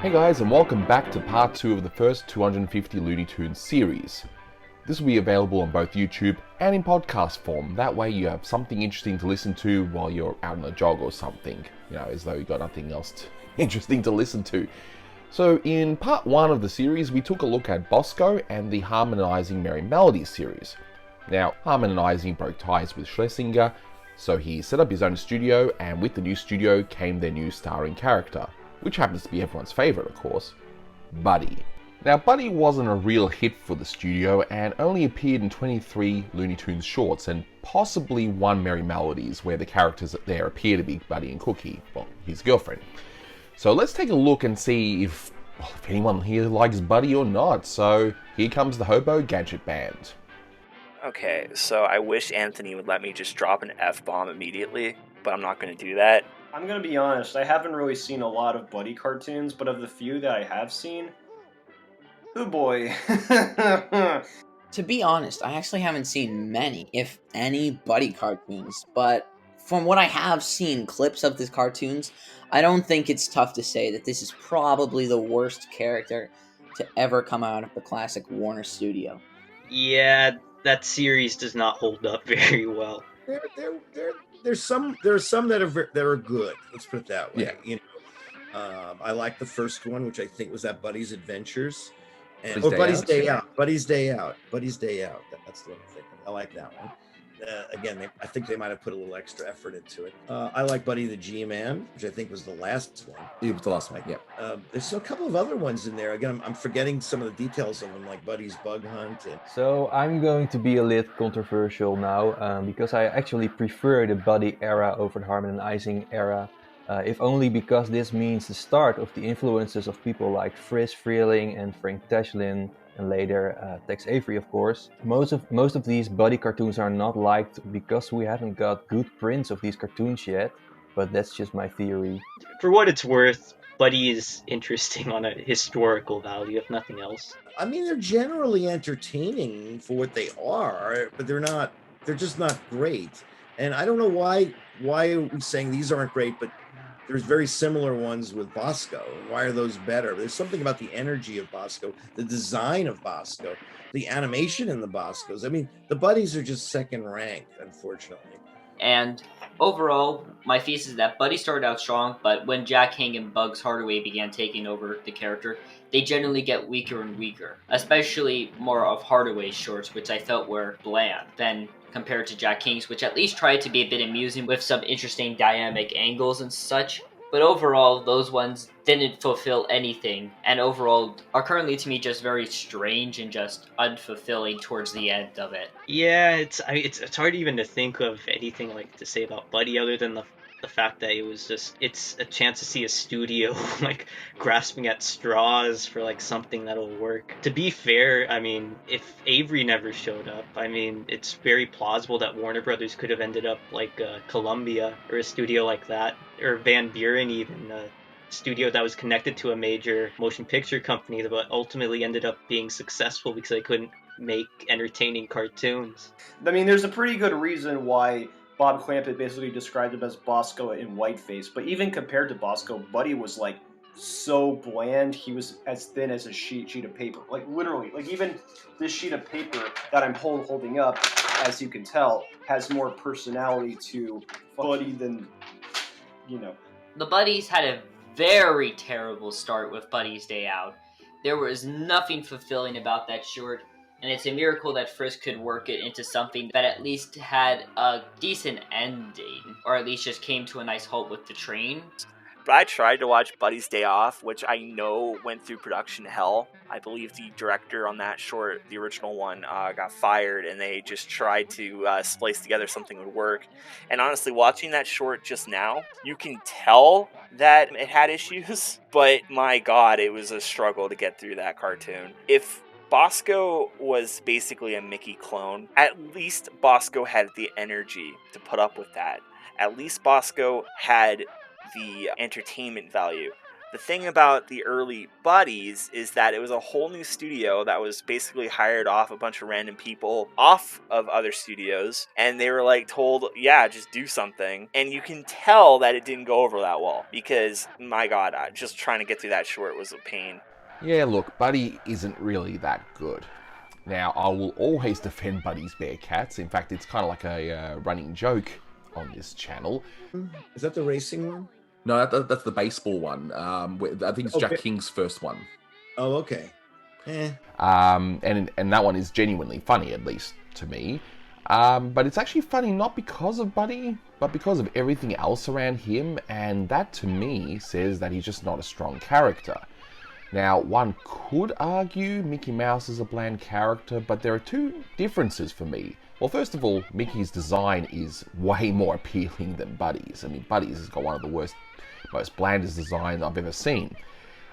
Hey guys, and welcome back to part 2 of the first 250 Looney Tunes series. This will be available on both YouTube and in podcast form. That way you have something interesting to listen to while you're out on a jog or something. As though you've got nothing else interesting to listen to. So in part 1 of the series, we took a look at Bosco and the Harmonizing Merry Melodies series. Now, Harmonizing broke ties with Schlesinger, so he set up his own studio, and with the new studio came their new starring character, which happens to be everyone's favourite, of course, Buddy. Now, Buddy wasn't a real hit for the studio and only appeared in 23 Looney Tunes shorts and possibly one Merry Melodies, where the characters there appear to be Buddy and Cookie, well, his girlfriend. So let's take a look and see if anyone here likes Buddy or not. So here comes the Hobo Gadget Band. Okay, so I wish Anthony would let me just drop an F-bomb immediately, but I'm not going to do that. I'm going to be honest, I haven't really seen a lot of Buddy cartoons, but of the few that I have seen, oh boy. To be honest, I actually haven't seen many, if any, Buddy cartoons, but from what I have seen clips of these cartoons, I don't think it's tough to say that this is probably the worst character to ever come out of the classic Warner studio. Yeah, that series does not hold up very well. There are some that are good. Let's put it that way. Yeah. I like the first one, which I think was that Buddy's Adventures, and Buddy's Day Out? Buddy's Day Out. That's the one I'm thinking. I like that one. Again, I think they might have put a little extra effort into it. I like Buddy the G-Man, which I think was the last one. It was the last one, yeah. There's a couple of other ones in there. Again, I'm forgetting some of the details of them, like Buddy's Bug Hunt. So I'm going to be a little controversial now, because I actually prefer the Buddy era over the Harmonizing era, if only because this means the start of the influences of people like Friz Freleng and Frank Tashlin, and later Tex Avery, of course. Most of these Buddy cartoons are not liked because we haven't got good prints of these cartoons yet, but that's just my theory. For what it's worth, Buddy is interesting on a historical value, if nothing else. I mean, they're generally entertaining for what they are, but they're just not great. And I don't know why are we saying these aren't great, but there's very similar ones with Bosco. Why are those better? There's something about the energy of Bosco, the design of Bosco, the animation in the Boscos. I mean, the Buddies are just second ranked, unfortunately. And overall, my thesis is that Buddy started out strong, but when Jack King and Bugs Hardaway began taking over the character, they generally get weaker and weaker. Especially more of Hardaway's shorts, which I felt were bland, than compared to Jack King's, which at least tried to be a bit amusing with some interesting dynamic angles and such. But overall, those ones didn't fulfill anything, and overall are currently to me just very strange and just unfulfilling towards the end of it. Yeah, it's hard even to think of anything like to say about Buddy other than the fact that it's a chance to see a studio like grasping at straws for like something that'll work. To be fair, I mean, if Avery never showed up, I mean, it's very plausible that Warner Brothers could have ended up like Columbia or a studio like that, or Van Buren even, a studio that was connected to a major motion picture company but ultimately ended up being successful because they couldn't make entertaining cartoons. I mean, there's a pretty good reason why Bob Clampett basically described him as Bosco in whiteface, but even compared to Bosco, Buddy was like so bland. He was as thin as a sheet of paper, like literally. Like even this sheet of paper that I'm holding up, as you can tell, has more personality to Buddy than, The Buddies had a very terrible start with Buddy's Day Out. There was nothing fulfilling about that short, and it's a miracle that Friz could work it into something that at least had a decent ending, or at least just came to a nice halt with the train. But I tried to watch Buddy's Day Off, which I know went through production hell. I believe the director on that short, the original one, got fired, and they just tried to splice together something that would work. And honestly, watching that short just now, you can tell that it had issues, but my god, it was a struggle to get through that cartoon. If Bosco was basically a Mickey clone, at least Bosco had the energy to put up with that. At least Bosco had the entertainment value. The The thing about the early Buddies is that it was a whole new studio that was basically hired off a bunch of random people off of other studios, and they were like told, yeah, just do something. And you can tell that it didn't go over that well because, my God, just trying to get through that short was a pain. Yeah, look, Buddy isn't really that good. Now, I will always defend Buddy's Bearcats. In fact, it's kind of like a running joke on this channel. Is that the racing one? No, that's the baseball one. I think it's Jack King's first one. Oh, okay. And that one is genuinely funny, at least to me. But it's actually funny not because of Buddy, but because of everything else around him, and that to me says that he's just not a strong character. Now, one could argue Mickey Mouse is a bland character, but there are two differences for me. Well, first of all, Mickey's design is way more appealing than Buddy's. I mean, Buddy's has got one of the most blandest designs I've ever seen.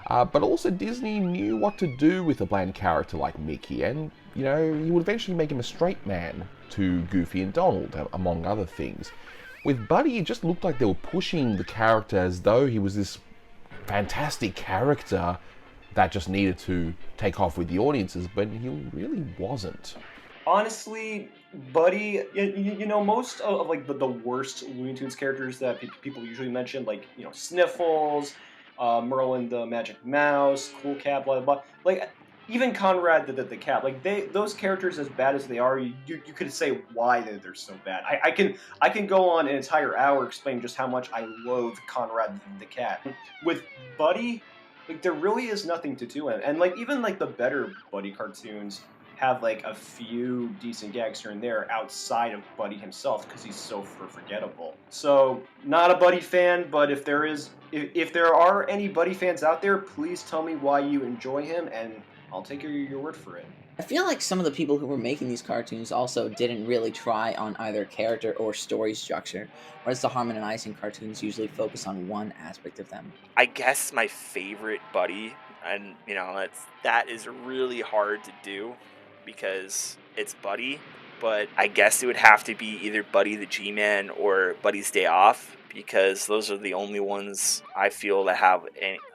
But also Disney knew what to do with a bland character like Mickey, and, you know, he would eventually make him a straight man to Goofy and Donald, among other things. With Buddy, it just looked like they were pushing the character as though he was this fantastic character that just needed to take off with the audiences, but he really wasn't. Honestly, Buddy, you know, most of like the worst Looney Tunes characters that people usually mention, like, you know, Sniffles, Merlin the Magic Mouse, Cool Cat, blah blah blah. Like even Conrad the cat, like those characters, as bad as they are, you could say why they're so bad. I can go on an entire hour explaining just how much I loathe Conrad the cat. With Buddy, like there really is nothing to do, and like even like the better Buddy cartoons have like a few decent gags here and there outside of Buddy himself because he's so forgettable. So not a Buddy fan, but if there are any Buddy fans out there, please tell me why you enjoy him, and I'll take your word for it. I feel like some of the people who were making these cartoons also didn't really try on either character or story structure, whereas the Harmon and Ising cartoons usually focus on one aspect of them. I guess my favorite Buddy, and you know, that is really hard to do because it's Buddy, but I guess it would have to be either Buddy the G-Man or Buddy's Day Off, because those are the only ones I feel that have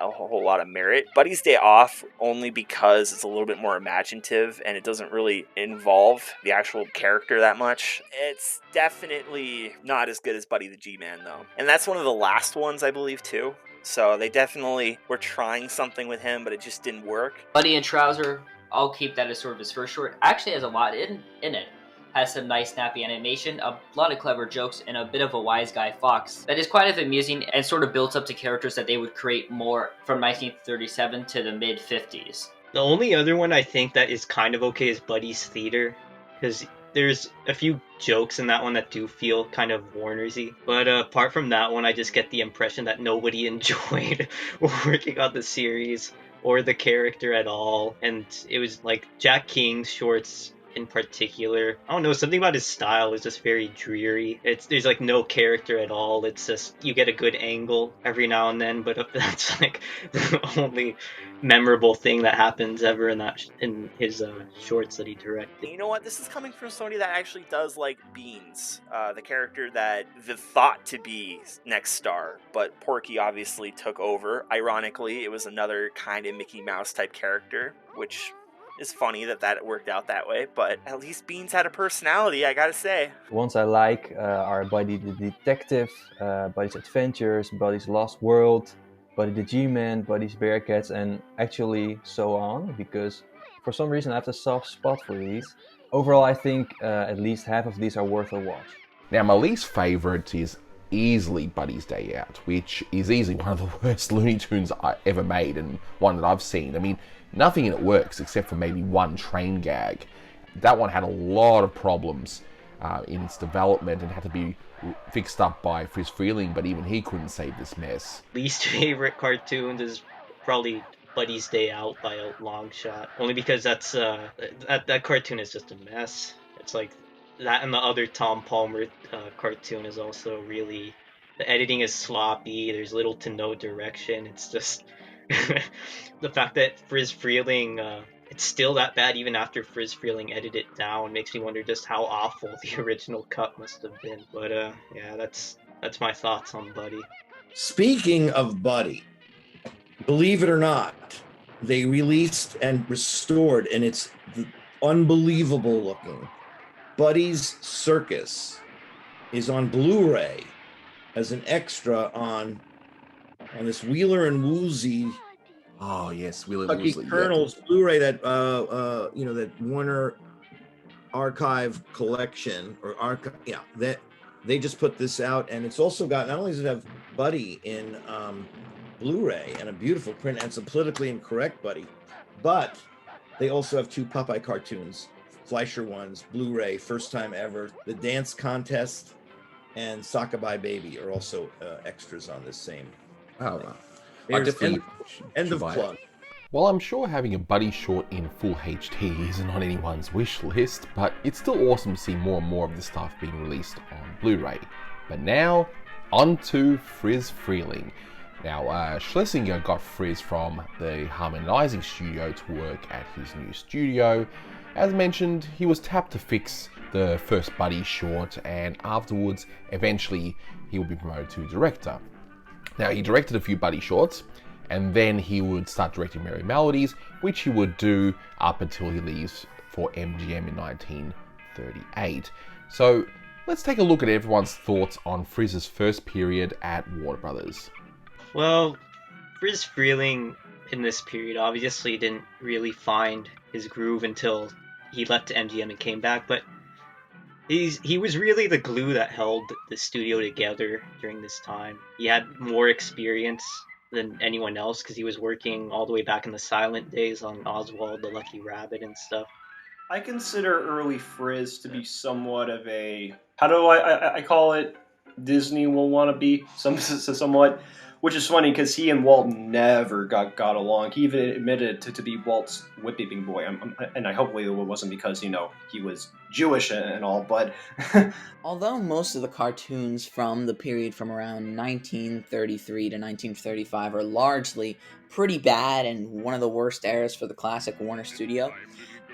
a whole lot of merit. Buddy's Day Off only because it's a little bit more imaginative and it doesn't really involve the actual character that much. It's definitely not as good as Buddy the G-Man though. And that's one of the last ones, I believe, too. So they definitely were trying something with him, but it just didn't work. Buddy and Trouser, I'll keep that as sort of his first short. Actually has a lot in it. Has some nice snappy animation, a lot of clever jokes, and a bit of a wise guy fox that is quite amusing and sort of builds up to characters that they would create more from 1937 to the mid-50s. The only other one I think that is kind of okay is Buddy's Theater, because there's a few jokes in that one that do feel kind of Warnersy. But apart from that one, I just get the impression that nobody enjoyed working on the series or the character at all. And it was like Jack King's shorts in particular, I don't know, something about his style is just very dreary. There's like no character at all. It's just you get a good angle every now and then, but that's like the only memorable thing that happens ever in his shorts that he directed. You know what? This is coming from somebody that actually does like Beans, the character that the thought to be next star, but Porky obviously took over. Ironically, it was another kind of Mickey Mouse type character, which is funny that worked out that way, but at least Beans had a personality, I gotta say. Ones I like are Buddy the Detective, Buddy's Adventures, Buddy's Lost World, Buddy the G-Man, Buddy's Bearcats, and actually so on, because for some reason I have a soft spot for these. Overall, I think at least half of these are worth a watch. Now, my least favourite is easily Buddy's Day Out, which is easily one of the worst Looney Tunes I ever made, and one that I've seen. I mean, nothing in it works except for maybe one train gag. That one had a lot of problems in its development and had to be fixed up by Friz Freleng, but even he couldn't save this mess. Least favorite cartoons is probably Buddy's Day Out by a long shot, only because that cartoon is just a mess. It's like that, and the other Tom Palmer cartoon is also really, the editing is sloppy, there's little to no direction. It's just the fact that Friz Freleng, it's still that bad even after Friz Freleng edited it down, makes me wonder just how awful the original cut must have been. But yeah, that's my thoughts on Buddy. Speaking of Buddy, believe it or not, they released and restored, and it's unbelievable looking. Buddy's Circus is on Blu-ray as an extra on this Wheeler and Woolsey Oh yes, Willie Kentucky Woosley. Colonel's Blu-ray, that that Warner Archive collection that they just put this out, and it's also got, not only does it have Buddy in Blu-ray and a beautiful print, and it's a politically incorrect Buddy, but they also have 2 Popeye cartoons, Fleischer ones, Blu-ray, first time ever. The Dance Contest and Sockabye Baby are also extras on this same. Oh, thing. wow. I There's definitely end should of buy it. plug. Well, I'm sure having a Buddy short in full HD isn't on anyone's wish list, but it's still awesome to see more and more of this stuff being released on Blu-ray. But now, on to Friz Freleng. Now, Schlesinger got Friz from the Harmonizing Studio to work at his new studio. As mentioned, he was tapped to fix the first Buddy short, and afterwards, eventually, he would be promoted to director. Now, he directed a few Buddy shorts, and then he would start directing Merry Melodies, which he would do up until he leaves for MGM in 1938. So, let's take a look at everyone's thoughts on Friz's first period at Warner Brothers. Well, Friz Freleng in this period obviously didn't really find his groove until he left MGM and came back, but he was really the glue that held the studio together during this time. He had more experience than anyone else because he was working all the way back in the silent days on Oswald the Lucky Rabbit and stuff. I consider early Friz to be somewhat of a, how do I call it, Disney will want to be somewhat, which is funny because he and Walt never got along. He even admitted to be Walt's whipping boy, and I hopefully it wasn't because he was Jewish and all, but Although most of the cartoons from the period from around 1933 to 1935 are largely pretty bad and one of the worst eras for the classic Warner Studio,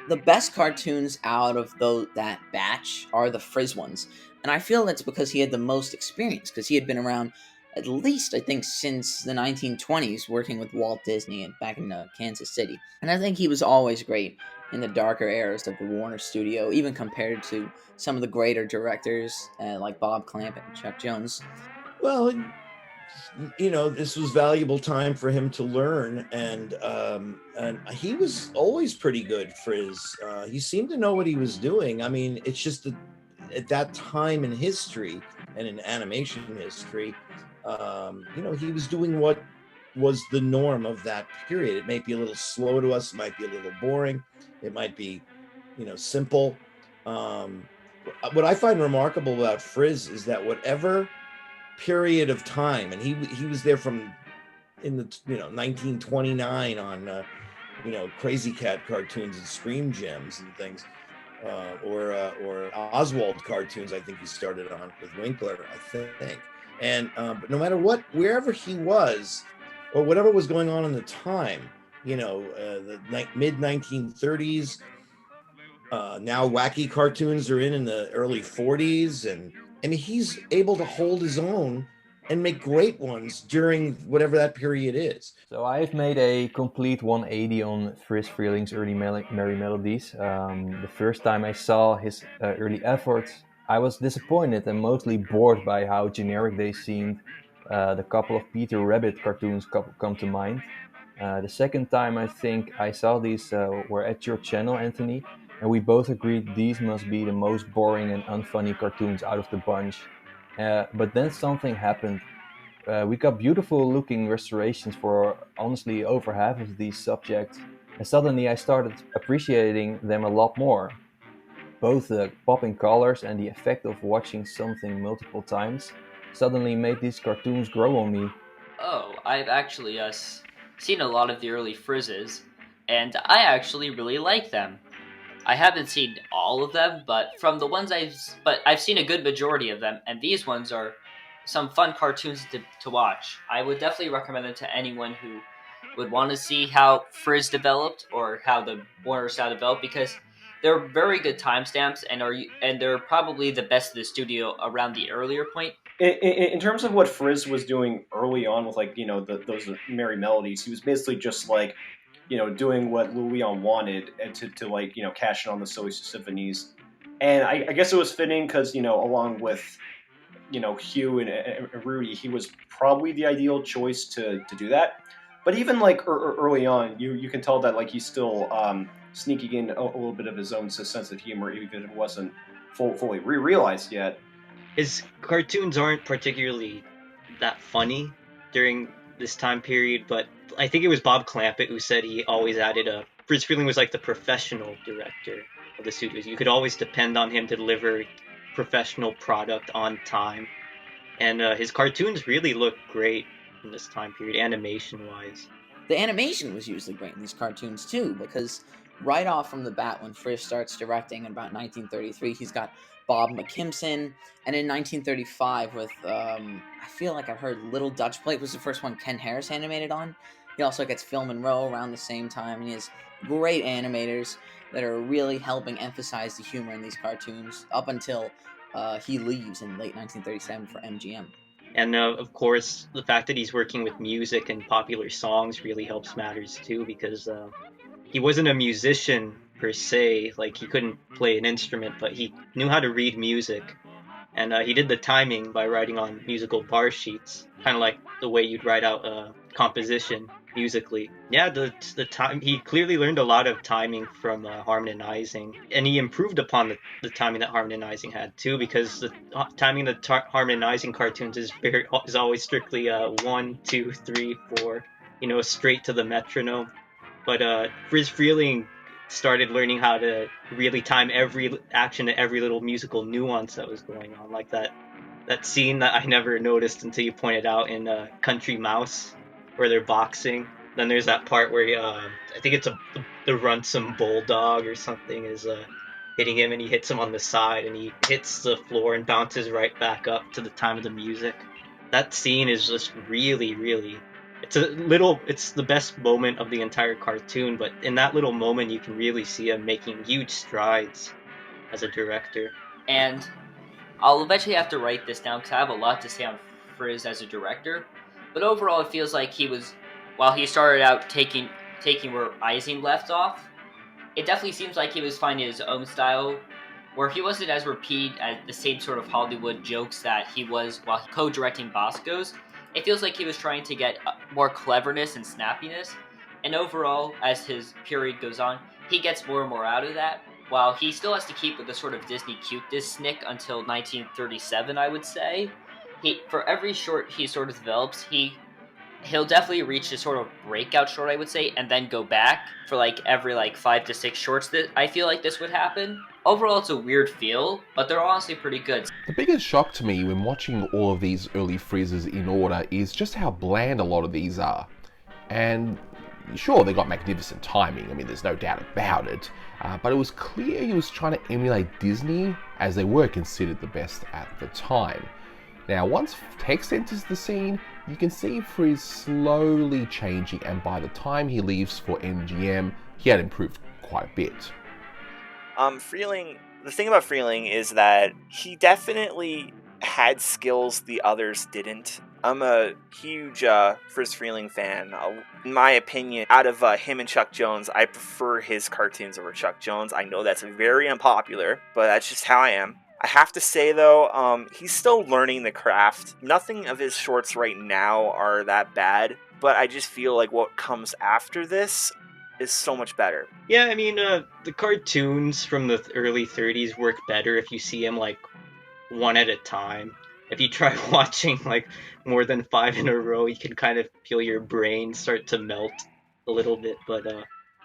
the best cartoons out of that batch are the Friz ones. And I feel that's because he had the most experience, because he had been around at least, I think, since the 1920s, working with Walt Disney back in Kansas City. And I think he was always great in the darker eras of the Warner Studio, even compared to some of the greater directors like Bob Clampett and Chuck Jones. Well, this was valuable time for him to learn, and he was always pretty good, Friz. He seemed to know what he was doing. I mean, it's just that at that time in history and in animation history, he was doing what was the norm of that period. It might be a little slow to us, it might be a little boring, it might be, simple. What I find remarkable about Friz is that whatever period of time, and he was there from in the 1929 on Crazy Cat cartoons and Scream Gems and things, or Oswald cartoons. I think he started on with Winkler, I think. And but no matter wherever he was, or whatever was going on in the time, the mid 1930s. Now wacky cartoons are in the early 40s, and he's able to hold his own and make great ones during whatever that period is. So I've made a complete 180 on Friz Freleng's early Merry Melodies. The first time I saw his early efforts, I was disappointed and mostly bored by how generic they seemed. The couple of Peter Rabbit cartoons come to mind. The second time I think I saw these were at your channel, Anthony, and we both agreed these must be the most boring and unfunny cartoons out of the bunch. But then something happened. We got beautiful looking restorations for honestly over half of these subjects, and suddenly I started appreciating them a lot more. Both the popping colors and the effect of watching something multiple times suddenly made these cartoons grow on me. Oh, I've actually seen a lot of the early Frizzes, and I actually really like them. I haven't seen all of them, but from the ones I've seen a good majority of them, and these ones are some fun cartoons to watch. I would definitely recommend them to anyone who would want to see how Friz developed or how the Warner style developed, because they're very good timestamps and they're probably the best of the studio around the earlier point. In terms of what Friz was doing early on with like those merry melodies, he was basically just like doing what Leon wanted and to like cash in on the silly symphonies, and I guess it was fitting because along with Hugh and Rudy, he was probably the ideal choice to do that. But even like early on, you can tell that like he's still sneaking in a little bit of his own sense of humor, even if it wasn't fully realized yet. His cartoons aren't particularly that funny during this time period, but I think it was Bob Clampett who said he always added a. Friz Freleng was like the professional director of the studios. You could always depend on him to deliver professional product on time, and his cartoons really look great in this time period, animation-wise. The animation was usually great in these cartoons too, because right off from the bat, when Friz starts directing in about 1933, he's got Bob McKimson, and in 1935 with I feel like I've heard Little Dutch Plate was the first one Ken Harris animated on. He also gets Phil Monroe around the same time, and he has great animators that are really helping emphasize the humor in these cartoons up until he leaves in late 1937 for MGM. And of course, the fact that he's working with music and popular songs really helps matters too, because he wasn't a musician per se, like he couldn't play an instrument, but he knew how to read music. And he did the timing by writing on musical bar sheets, kind of like the way you'd write out a composition musically. Yeah, the time, he clearly learned a lot of timing from Harmon and Ising, and he improved upon the timing that Harmon and Ising had too, because the timing of the Harmon and Ising cartoons is always strictly 1, 2, 3, 4, straight to the metronome. But Friz Freleng started learning how to really time every action to every little musical nuance that was going on, like that scene that I never noticed until you pointed out in Country Mouse, where they're boxing. Then there's that part where I think it's the Runsome Bulldog or something is hitting him, and he hits him on the side, and he hits the floor and bounces right back up to the time of the music. That scene is just really, really. It's the best moment of the entire cartoon, but in that little moment you can really see him making huge strides as a director. And I'll eventually have to write this down because I have a lot to say on Friz as a director. But overall, it feels like while he started out taking where Ising left off, it definitely seems like he was finding his own style, where he wasn't as repeat as the same sort of Hollywood jokes that he was while co-directing Bosco's. It feels like he was trying to get more cleverness and snappiness, and overall, as his period goes on, he gets more and more out of that, while he still has to keep with the sort of Disney cuteness snick until 1937, I would say. For every short he sort of develops, he'll definitely reach this sort of breakout short, I would say, and then go back for every 5 to 6 shorts that I feel like this would happen. Overall, it's a weird feel, but they're honestly pretty good. The biggest shock to me when watching all of these early Frizzes in order is just how bland a lot of these are. And sure, they got magnificent timing, I mean, there's no doubt about it, but it was clear he was trying to emulate Disney, as they were considered the best at the time. Now, once text enters the scene, you can see Friz slowly changing, and by the time he leaves for MGM, he had improved quite a bit. The thing about Freleng is that he definitely had skills the others didn't. I'm a huge Friz Freleng fan. In my opinion, out of him and Chuck Jones, I prefer his cartoons over Chuck Jones. I know that's very unpopular, but that's just how I am. I have to say, though, he's still learning the craft. Nothing of his shorts right now are that bad, but I just feel like what comes after this is so much better. Yeah, I mean, the cartoons from the early 30s work better if you see them, one at a time. If you try watching, more than 5 in a row, you can kind of feel your brain start to melt a little bit, but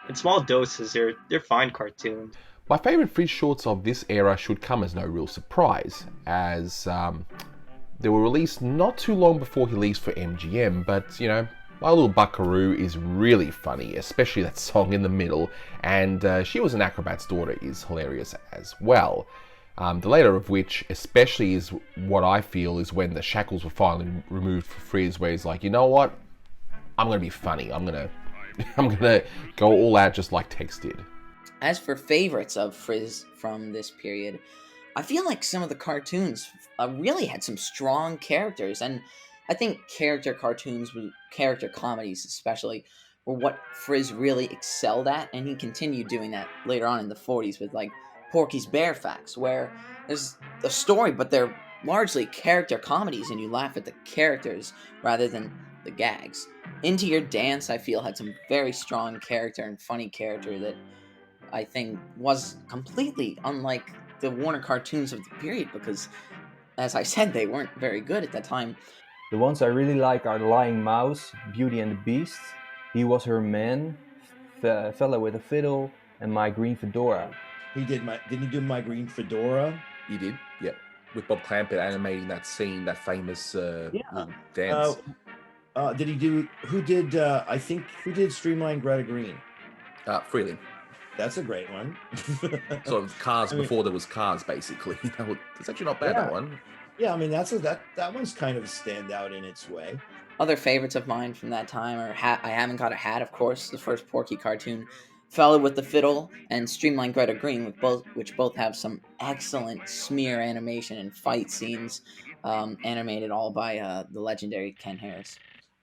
in small doses, they're fine cartoons. My favourite Friz shorts of this era should come as no real surprise, as they were released not too long before he leaves for MGM, but, My Little Buckaroo is really funny, especially that song in the middle, and She Was an Acrobat's Daughter is hilarious as well. The later of which, especially, is what I feel is when the shackles were finally removed for Friz, where he's like, you know what? I'm gonna be funny. I'm gonna go all out just like Tex did. As for favorites of Friz from this period, I feel like some of the cartoons really had some strong characters, and I think character comedies especially, were what Friz really excelled at, and he continued doing that later on in the 40s with like Porky's Bear Facts, where there's a story, but they're largely character comedies, and you laugh at the characters rather than the gags. Into Your Dance, I feel, had some very strong character and funny character that I think was completely unlike the Warner cartoons of the period, because, as I said, they weren't very good at that time. The ones I really like are The Lying Mouse, Beauty and the Beast, He Was Her Man, Fella with a Fiddle, and My Green Fedora. Didn't he do My Green Fedora? He did, yep. With Bob Clampett animating that scene, that famous dance. Who did Streamline Greta Green? Freleng. That's a great one. Sort of Cars before there was Cars, basically. It's actually not bad, that one. Yeah, I mean, that one's kind of a standout in its way. Other favorites of mine from that time are I Haven't Got a Hat, of course, the first Porky cartoon, Fella with the Fiddle, and Streamline Greta Green, which both have some excellent smear animation and fight scenes, animated all by the legendary Ken Harris.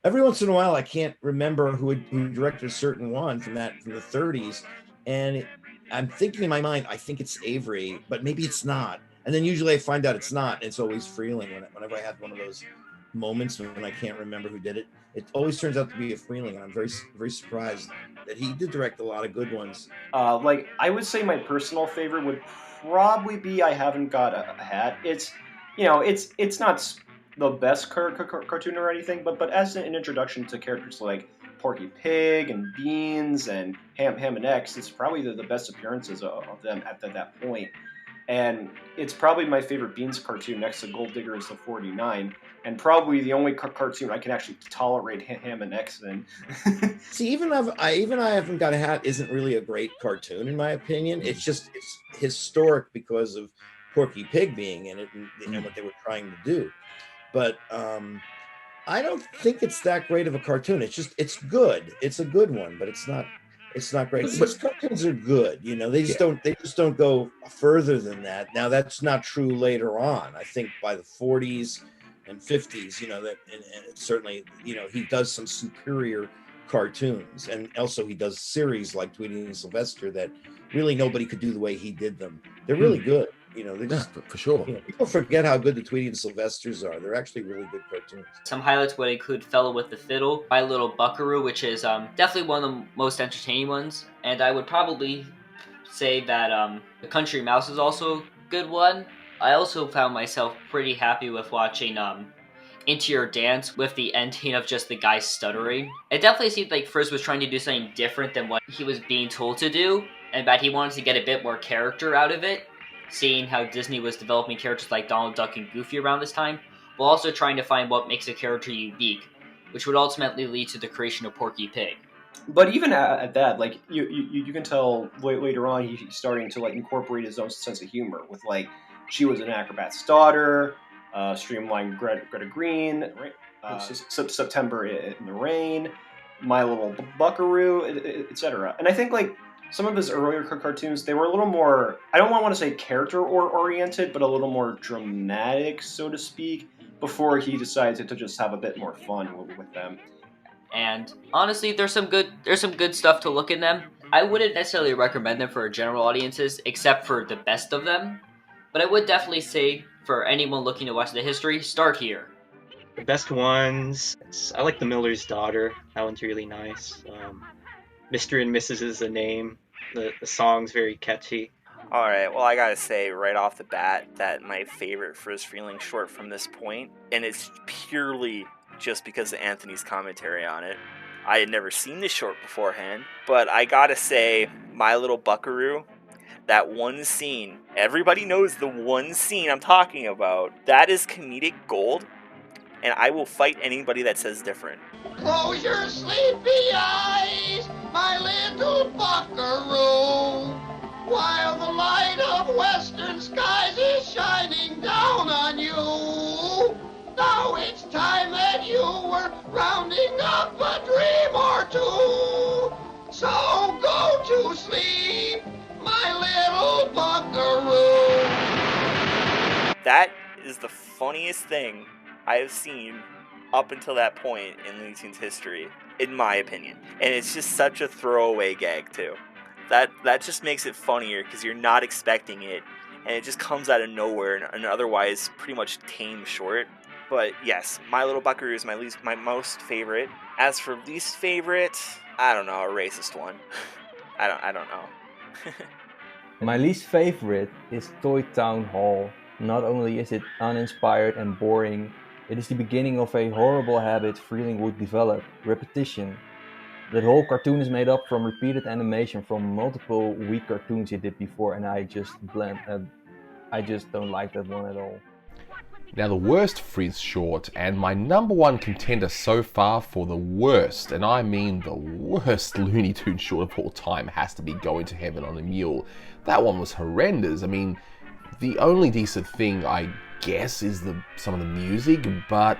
Every once in a while, I can't remember who directed a certain one from the 30s, and I'm thinking in my mind, I think it's Avery, but maybe it's not. And then usually I find out it's not, and it's always Freleng. Whenever I have one of those moments when I can't remember who did it, it always turns out to be a Freleng, and I'm very, very surprised that he did direct a lot of good ones. I would say my personal favorite would probably be I Haven't Got a Hat. It's not the best cartoon or anything, but as an introduction to characters like Porky Pig and Beans and Ham and X, it's probably the best appearances of them at that point. And it's probably my favorite Beans cartoon next to Gold Digger is the 49, and probably the only cartoon I can actually tolerate Ham and X in. See, even I Haven't Got a Hat isn't really a great cartoon in my opinion. It's historic because of Porky Pig being in it and what they were trying to do. But I don't think it's that great of a cartoon. It's good. It's a good one, but it's not great. But cartoons are good, They just don't go further than that. Now that's not true later on. I think by the 40s and 50s, and certainly, he does some superior cartoons, and also he does series like Tweety and Sylvester that really nobody could do the way he did them. They're really good. They just, for sure. People forget how good the Tweety and Sylvesters are. They're actually really good cartoons. Some highlights would include Fella with the Fiddle, My Little Buckaroo, which is definitely one of the most entertaining ones. And I would probably say that The Country Mouse is also a good one. I also found myself pretty happy with watching Into Your Dance with the ending of just the guy stuttering. It definitely seemed like Friz was trying to do something different than what he was being told to do, and that he wanted to get a bit more character out of it, seeing how Disney was developing characters like Donald Duck and Goofy around this time, while also trying to find what makes a character unique, which would ultimately lead to the creation of Porky Pig. But even at that, like you can tell later on he's starting to like incorporate his own sense of humor with like She Was an Acrobat's Daughter, Streamline Greta Green, right? September in the Rain, My Little Buckaroo, etc. And I think like some of his earlier cartoons, they were a little more, I don't want to say character oriented, but a little more dramatic, so to speak, before he decided to just have a bit more fun with them. And honestly, there's some good stuff to look in them. I wouldn't necessarily recommend them for general audiences, except for the best of them. But I would definitely say, for anyone looking to watch the history, start here. The best ones, I like The Miller's Daughter. That one's really nice. Mr. and Mrs. is the name. The song's very catchy. Alright, well I gotta say right off the bat that my favorite Friz Freleng short from this point, and it's purely just because of Anthony's commentary on it. I had never seen this short beforehand, but I gotta say, My Little Buckaroo, that one scene, everybody knows the one scene I'm talking about, that is comedic gold, and I will fight anybody that says different. Close your sleepy eyes, my little buckaroo, while the light of western skies is shining down on you. Now it's time that you were rounding up a dream or two. So go to sleep, my little buckaroo. That is the funniest thing I have seen up until that point in Looney Tunes history, in my opinion. And it's just such a throwaway gag, too. That just makes it funnier because you're not expecting it, and it just comes out of nowhere and otherwise pretty much tame short. But yes, My Little Buckaroo is my most favorite. As for least favorite, I don't know, a racist one. I don't know. My least favorite is Toy Town Hall. Not only is it uninspired and boring, it is the beginning of a horrible habit Freleng would develop: repetition. The whole cartoon is made up from repeated animation from multiple weak cartoons he did before, and I just don't like that one at all. Now the worst Friz short, and my number one contender so far for the worst, and I mean the worst Looney Tunes short of all time, has to be Going to Heaven on a Mule. That one was horrendous. I mean, the only decent thing, I guess, is some of the music, but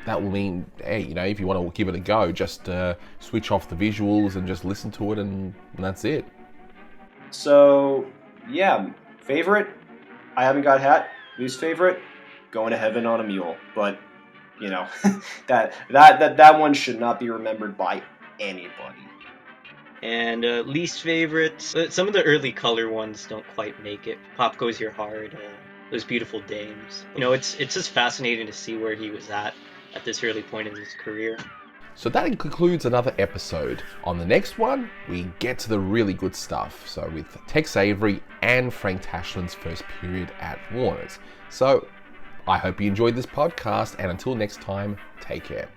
that will mean, hey, if you want to give it a go, just switch off the visuals and just listen to it, and that's it. So, yeah, favorite, I Haven't Got Hat. Least favorite, Going to Heaven on a Mule. But, that one should not be remembered by anybody. And least favorite, some of the early color ones don't quite make it. Pop Goes Your Heart, Those Beautiful Dames. It's just fascinating to see where he was at this early point in his career. So that concludes another episode. On the next one, we get to the really good stuff. So with Tex Avery and Frank Tashlin's first period at Warner's. So I hope you enjoyed this podcast, and until next time, take care.